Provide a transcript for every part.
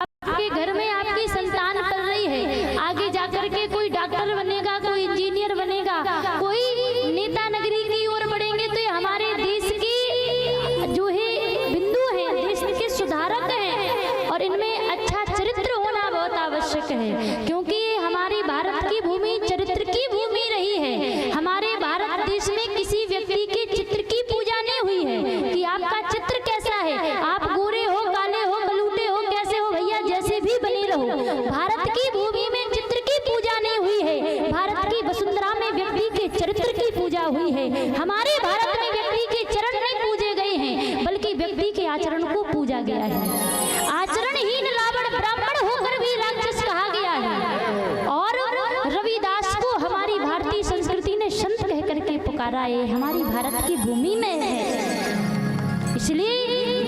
आपके घर में आपकी संतान पल रही है, आगे जाकर के कोई डॉक्टर बनेगा, कोई इंजीनियर बनेगा, कोई नेता नगरी की ओर बढ़ेंगे, तो ये हमारे देश की जो है बिंदु है, देश के सुधारक हैं और इनमें अच्छा चरित्र होना बहुत आवश्यक है, क्योंकि हमारी भारत की भूमि चरित्र की भूमि रही है। हमारे भारत देश में किसी व्यक्ति के चित्र की पूजा नहीं हुई है कि आपका चित्र कैसा है, आप गोरे हो, काले हो, गलूटे हो, कैसे हो भैया, जैसे भी बने रहो। भारत की भूमि में चित्र की पूजा नहीं हुई है, भारत की वसुंधरा में व्यक्ति के चरित्र की पूजा हुई है। हमारे भारत में व्यक्ति के चरण नहीं पूजे गए हैं, बल्कि व्यक्ति के आचरण को पूजा गया है। आचरणहीन लावण ब्राह्मण होकर भी राक्षस कहा गया है, और रविदास को हमारी भारतीय संस्कृति ने संत कह करके पुकारा है, हमारी भारत की भूमि में है। इसलिए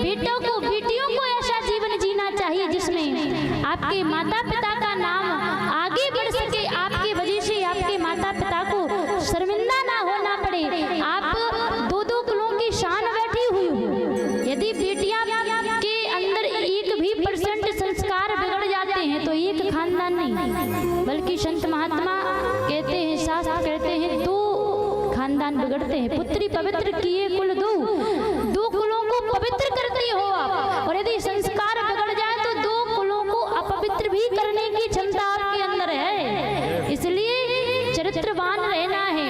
बेटों को, बेटियों को ऐसा जीवन जीना चाहिए जिसमें आपके माता पिता का नाम आगे बढ़ सके, आपके वजह से आपके माता पिता को शर्मिंदा ना होना पड़े। आप दो दो कुलों की शान बैठी हुई हो, यदि बेटियां के अंदर 1% भी संस्कार बिगड़ जाते हैं तो एक खानदान नहीं, बल्कि संत महात्मा कहते हैं, शास्त्र कहते हैं, 2 खानदान बिगड़ते हैं। पुत्री पवित्र किए कुल 2 कुलों को पवित्र करती हो आप, और यदि संस्कार बिगड़ जाए तो 2 कुलों को अपवित्र भी करने की क्षमता आपके अंदर है। इसलिए चरित्रवान रहना है,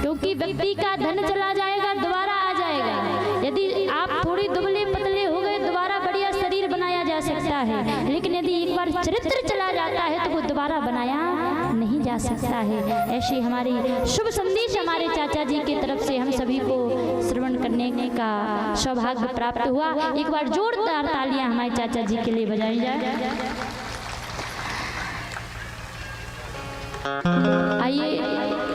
क्योंकि व्यक्ति का धन चला जाएगा, दोबारा आ जाएगा। यदि आप थोड़ी दुबले पतले हो गए, दोबारा बढ़िया शरीर बनाया जा सकता है, लेकिन यदि एक बार चरित्र चला जाता है तो वो दोबारा बनाया नहीं जा सकता है। ऐसी हमारी शुभ संदेश हमारे चाचा जी की तरफ से हम सभी को श्रवण करने का सौभाग्य प्राप्त हुआ। एक बार जोरदार तालियां हमारे चाचा जी के लिए बजाई जाए। आइए